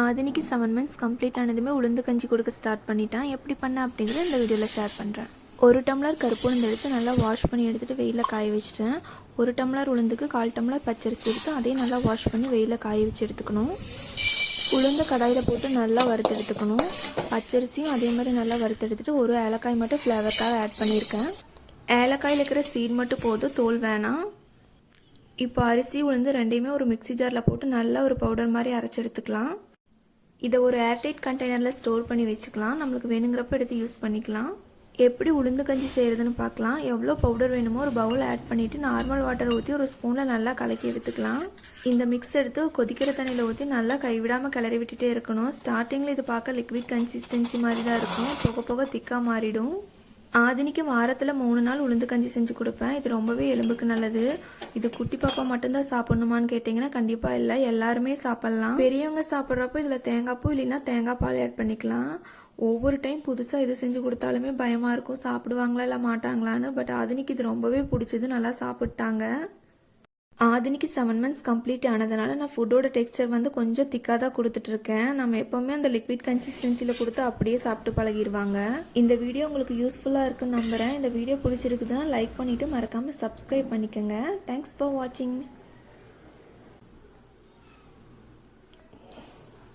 ஆதினிக்கு 7 months complete ஆனதுமே உளுந்து கஞ்சி கொடுக்க ஸ்டார்ட் பண்ணிட்டேன். எப்படி பண்ண அப்படிங்கிறத இந்த வீடியோவில் ஷேர் பண்ணுறேன். 1 டம்ளர் கருப்பு உளுந்து எடுத்து நல்லா வாஷ் பண்ணி எடுத்துகிட்டு வெயிலில் காய வச்சிட்டேன். 1 டம்ளர் உளுந்துக்கு 1/4 டம்ளர் பச்சரிசி எடுத்து அதையும் நல்லா வாஷ் பண்ணி வெயிலில் காய வச்சு எடுத்துக்கணும். உளுந்து கடாயில் போட்டு நல்லா வறுத்து எடுத்துக்கணும். பச்சரிசியும் அதே மாதிரி நல்லா வறுத்து எடுத்துகிட்டு ஒரு ஏலக்காய் மட்டும் ஃப்ளேவருக்காக ஆட் பண்ணியிருக்கேன். ஏலக்காயில் இருக்கிற சீட் மட்டும் போதும், தோல் வேணாம். இப்போ அரிசி உளுந்து ரெண்டையுமே ஒரு மிக்சி ஜாரில் போட்டு நல்லா ஒரு பவுடர் மாதிரி அரைச்சி எடுத்துக்கலாம். இதை ஒரு ஏர்டைட் கண்டெய்னரில் ஸ்டோர் பண்ணி வச்சுக்கலாம். நம்மளுக்கு வேணுங்கிறப்ப எடுத்து யூஸ் பண்ணிக்கலாம். எப்படி உளுந்து கஞ்சி செய்கிறதுன்னு பார்க்கலாம். எவ்வளோ பவுடர் வேணுமோ ஒரு பவுல் ஆட் பண்ணிவிட்டு நார்மல் வாட்டர் ஊற்றி ஒரு ஸ்பூனில் நல்லா கலக்கி எடுத்துக்கலாம். இந்த மிக்ஸ் எடுத்து கொதிக்கிற தண்ணியில் ஊற்றி நல்லா கைவிடாமல் கிளறி விட்டுட்டே இருக்கணும். ஸ்டார்டிங்கில் இது பார்க்க லிக்விட் கன்சிஸ்டன்சி மாதிரி தான் இருக்கும். போக போக திக்காக மாறிடும். ஆதினிக்கு வாரத்தில் 3 நாள் உளுந்து கஞ்சி செஞ்சு கொடுப்பேன். இது ரொம்பவே எலும்புக்கு நல்லது. இது குட்டி பாப்பா மட்டும்தான் சாப்பிடணுமான்னு கேட்டிங்கன்னா கண்டிப்பாக இல்லை, எல்லாருமே சாப்பிட்லாம். பெரியவங்க சாப்பிட்றப்போ இதில் தேங்காய் பூ இல்லைன்னா தேங்காய் பால் ஆட் பண்ணிக்கலாம். ஒவ்வொரு டைம் புதுசாக இது செஞ்சு கொடுத்தாலுமே பயமாக இருக்கும், சாப்பிடுவாங்களா இல்லை மாட்டாங்களான்னு. பட் ஆதினிக்கு இது ரொம்பவே பிடிச்சது, நல்லா சாப்பிட்டாங்க. ஆதினிக்கு 7 months கம்ப்ளீட் ஆனதுனால நான் ஃபுட்டோட டெக்ஸ்டர் வந்து கொஞ்சம் திக்காக தான் கொடுத்துட்ருக்கேன். நம்ம எப்போவுமே அந்த லிக்விட் கன்சிஸ்டன்சியில் கொடுத்து அப்படியே சாப்பிட்டு பழகிடுவாங்க. இந்த வீடியோ உங்களுக்கு யூஸ்ஃபுல்லாக இருக்குன்னு நம்புகிறேன். இந்த வீடியோ பிடிச்சிருக்குதுன்னா லைக் பண்ணிவிட்டு மறக்காமல் சப்ஸ்கிரைப் பண்ணிக்கோங்க. தேங்க்ஸ் ஃபார் வாட்சிங்.